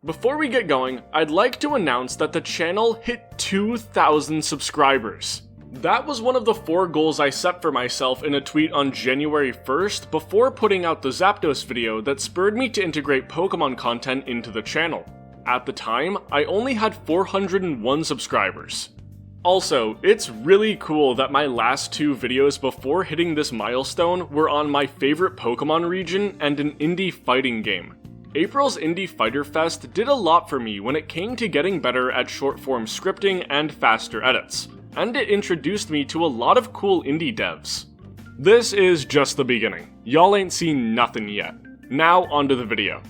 Before we get going, I'd like to announce that the channel hit 2,000 subscribers. That was one of the 4 goals I set for myself in a tweet on January 1st before putting out the Zapdos video that spurred me to integrate Pokemon content into the channel. At the time, I only had 401 subscribers. Also, it's really cool that my last 2 videos before hitting this milestone were on my favorite Pokemon region and an indie fighting game. April's Indie Fighter Fest did a lot for me when it came to getting better at short-form scripting and faster edits, and it introduced me to a lot of cool indie devs. This is just the beginning. Y'all ain't seen nothing yet. Now onto the video.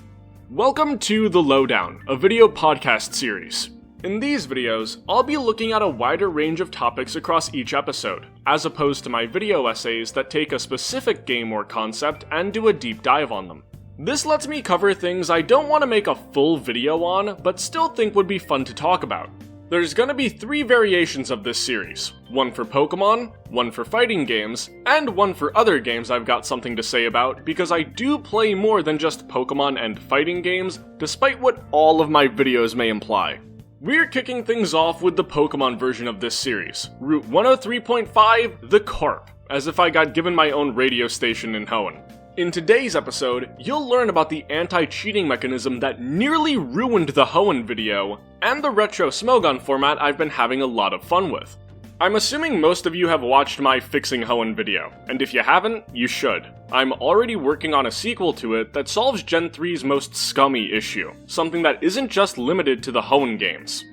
Welcome to The Lowdown, a video podcast series. In these videos, I'll be looking at a wider range of topics across each episode, as opposed to my video essays that take a specific game or concept and do a deep dive on them. This lets me cover things I don't want to make a full video on, but still think would be fun to talk about. There's gonna be 3 variations of this series, one for Pokemon, one for fighting games, and one for other games I've got something to say about because I do play more than just Pokemon and fighting games, despite what all of my videos may imply. We're kicking things off with the Pokemon version of this series, Route 103.5, the Karp, as if I got given my own radio station in Hoenn. In today's episode, you'll learn about the anti-cheating mechanism that nearly ruined the Hoenn video, and the retro Smogon format I've been having a lot of fun with. I'm assuming most of you have watched my Fixing Hoenn video, and if you haven't, you should. I'm already working on a sequel to it that solves Gen 3's most scummy issue, something that isn't just limited to the Hoenn games.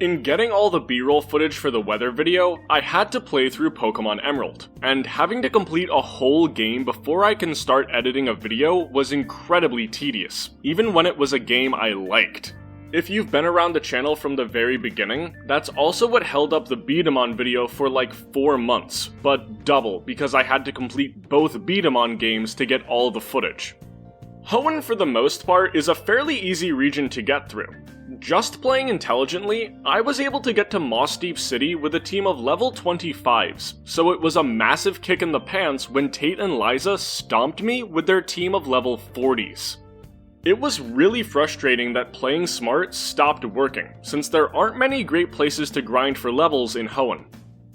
In getting all the B-roll footage for the weather video, I had to play through Pokemon Emerald, and having to complete a whole game before I can start editing a video was incredibly tedious, even when it was a game I liked. If you've been around the channel from the very beginning, that's also what held up the Beat-em-on video for like 4 months, but double because I had to complete both Beat-em-on games to get all the footage. Hoenn, for the most part, is a fairly easy region to get through. Just playing intelligently, I was able to get to Moss Deep City with a team of level 25s, so it was a massive kick in the pants when Tate and Liza stomped me with their team of level 40s. It was really frustrating that playing smart stopped working, since there aren't many great places to grind for levels in Hoenn.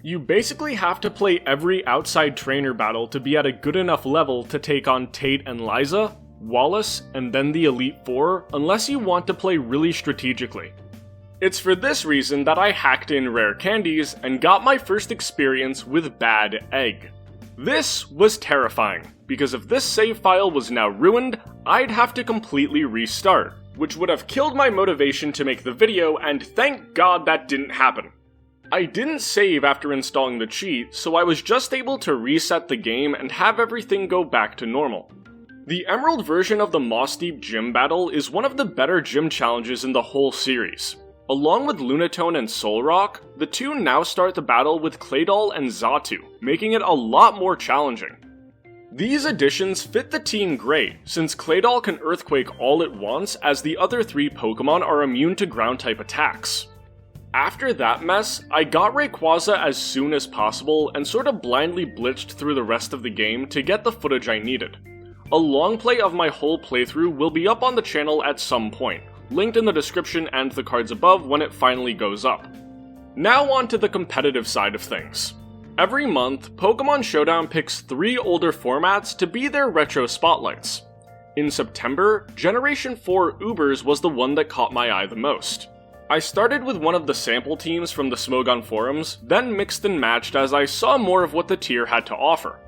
You basically have to play every outside trainer battle to be at a good enough level to take on Tate and Liza, Wallace, and then the Elite Four, unless you want to play really strategically. It's for this reason that I hacked in rare candies and got my first experience with Bad Egg. This was terrifying, because if this save file was now ruined, I'd have to completely restart, which would have killed my motivation to make the video, and thank God that didn't happen. I didn't save after installing the cheat, so I was just able to reset the game and have everything go back to normal. The Emerald version of the Moss Deep Gym battle is one of the better gym challenges in the whole series. Along with Lunatone and Solrock, the two now start the battle with Claydol and Xatu, making it a lot more challenging. These additions fit the team great, since Claydol can Earthquake all it wants as the other 3 Pokemon are immune to ground-type attacks. After that mess, I got Rayquaza as soon as possible and sort of blindly blitzed through the rest of the game to get the footage I needed. A long play of my whole playthrough will be up on the channel at some point, linked in the description and the cards above when it finally goes up. Now on to the competitive side of things. Every month, Pokemon Showdown picks 3 older formats to be their retro spotlights. In September, Generation 4 Ubers was the one that caught my eye the most. I started with one of the sample teams from the Smogon forums, then mixed and matched as I saw more of what the tier had to offer.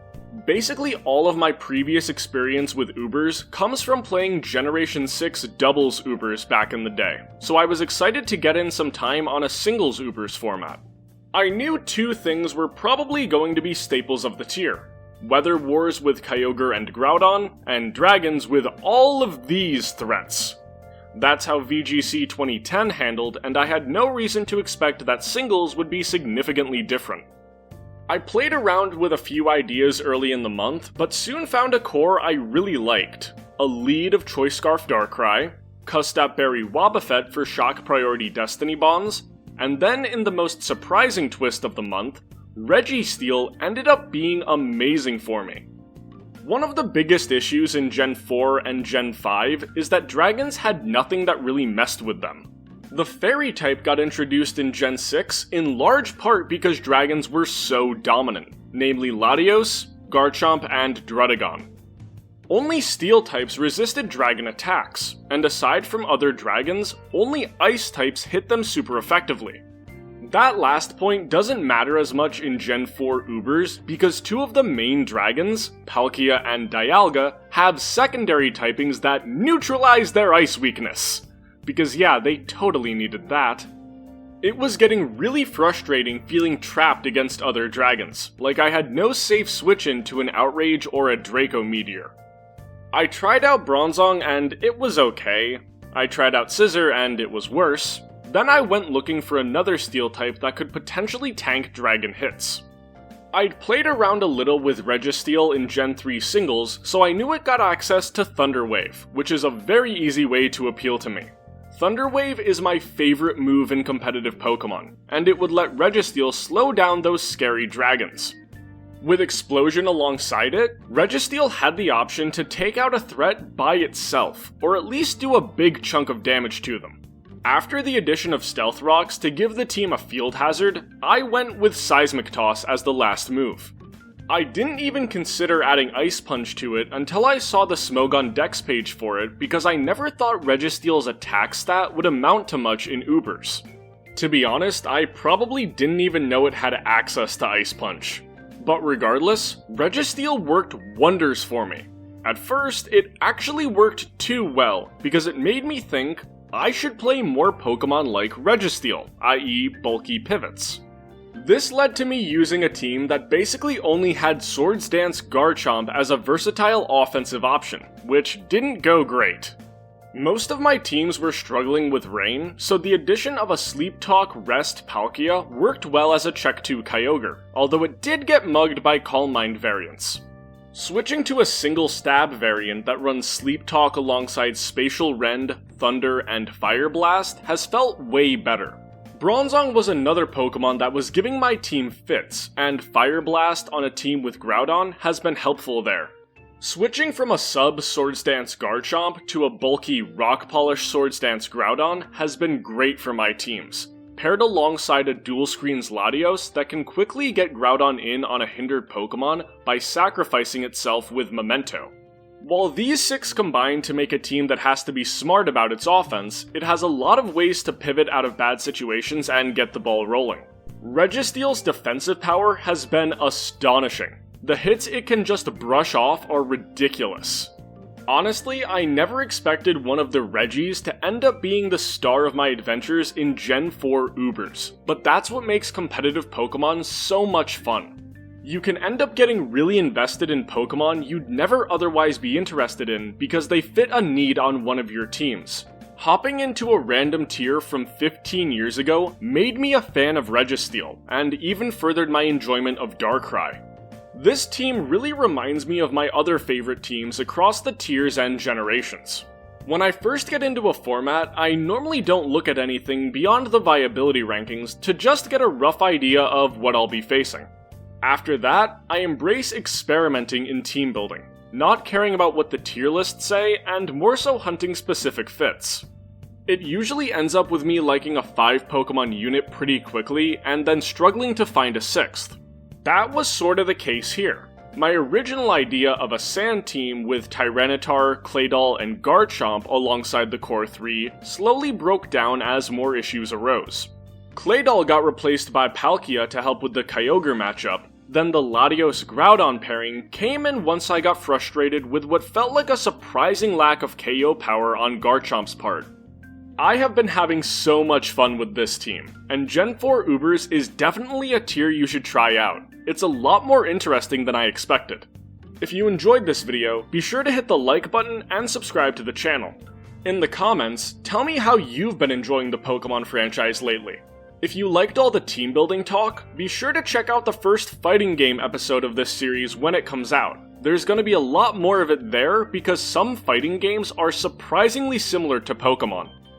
Basically all of my previous experience with Ubers comes from playing Generation 6 doubles Ubers back in the day, so I was excited to get in some time on a singles Ubers format. I knew 2 things were probably going to be staples of the tier: Weather Wars with Kyogre and Groudon, and Dragons with all of these threats. That's how VGC 2010 handled, and I had no reason to expect that singles would be significantly different. I played around with a few ideas early in the month, but soon found a core I really liked. A lead of Choice Scarf Darkrai, Custap Berry Wobbuffet for Shock Priority Destiny Bonds, and then in the most surprising twist of the month, Registeel ended up being amazing for me. One of the biggest issues in Gen 4 and Gen 5 is that dragons had nothing that really messed with them. The fairy type got introduced in Gen 6 in large part because dragons were so dominant, namely Latios, Garchomp, and Druddigon. Only steel types resisted dragon attacks, and aside from other dragons, only ice types hit them super effectively. That last point doesn't matter as much in Gen 4 Ubers because two of the main dragons, Palkia and Dialga, have secondary typings that neutralize their ice weakness. Because yeah, they totally needed that. It was getting really frustrating feeling trapped against other dragons, like I had no safe switch into an Outrage or a Draco Meteor. I tried out Bronzong and it was okay. I tried out Scizor and it was worse. Then I went looking for another steel type that could potentially tank dragon hits. I'd played around a little with Registeel in Gen 3 singles, so I knew it got access to Thunder Wave, which is a very easy way to appeal to me. Thunder Wave is my favorite move in competitive Pokemon, and it would let Registeel slow down those scary dragons. With Explosion alongside it, Registeel had the option to take out a threat by itself, or at least do a big chunk of damage to them. After the addition of Stealth Rocks to give the team a field hazard, I went with Seismic Toss as the last move. I didn't even consider adding Ice Punch to it until I saw the Smogon Dex page for it because I never thought Registeel's attack stat would amount to much in Ubers. To be honest, I probably didn't even know it had access to Ice Punch. But regardless, Registeel worked wonders for me. At first, it actually worked too well because it made me think I should play more Pokemon like Registeel, i.e. bulky pivots. This led to me using a team that basically only had Swords Dance Garchomp as a versatile offensive option, which didn't go great. Most of my teams were struggling with Rain, so the addition of a Sleep Talk Rest Palkia worked well as a Check 2 Kyogre, although it did get mugged by Calm Mind variants. Switching to a single stab variant that runs Sleep Talk alongside Spatial Rend, Thunder, and Fire Blast has felt way better. Bronzong was another Pokemon that was giving my team fits, and Fire Blast on a team with Groudon has been helpful there. Switching from a sub Swords Dance Garchomp to a bulky Rock Polish Swords Dance Groudon has been great for my teams, paired alongside a dual screens Latios that can quickly get Groudon in on a hindered Pokemon by sacrificing itself with Memento. While these 6 combine to make a team that has to be smart about its offense, it has a lot of ways to pivot out of bad situations and get the ball rolling. Registeel's defensive power has been astonishing. The hits it can just brush off are ridiculous. Honestly, I never expected one of the Regis to end up being the star of my adventures in Gen 4 Ubers, but that's what makes competitive Pokemon so much fun. You can end up getting really invested in Pokemon you'd never otherwise be interested in because they fit a need on one of your teams. Hopping into a random tier from 15 years ago made me a fan of Registeel, and even furthered my enjoyment of Darkrai. This team really reminds me of my other favorite teams across the tiers and generations. When I first get into a format, I normally don't look at anything beyond the viability rankings to just get a rough idea of what I'll be facing. After that, I embrace experimenting in team building, not caring about what the tier lists say, and more so hunting specific fits. It usually ends up with me liking a 5 Pokemon unit pretty quickly, and then struggling to find a 6th. That was sort of the case here. My original idea of a Sand team with Tyranitar, Claydol, and Garchomp alongside the core 3 slowly broke down as more issues arose. Claydol got replaced by Palkia to help with the Kyogre matchup, then the Latios Groudon pairing came in once I got frustrated with what felt like a surprising lack of KO power on Garchomp's part. I have been having so much fun with this team, and Gen 4 Ubers is definitely a tier you should try out. It's a lot more interesting than I expected. If you enjoyed this video, be sure to hit the like button and subscribe to the channel. In the comments, tell me how you've been enjoying the Pokemon franchise lately. If you liked all the team building talk, be sure to check out the first fighting game episode of this series when it comes out. There's going to be a lot more of it there because some fighting games are surprisingly similar to Pokemon.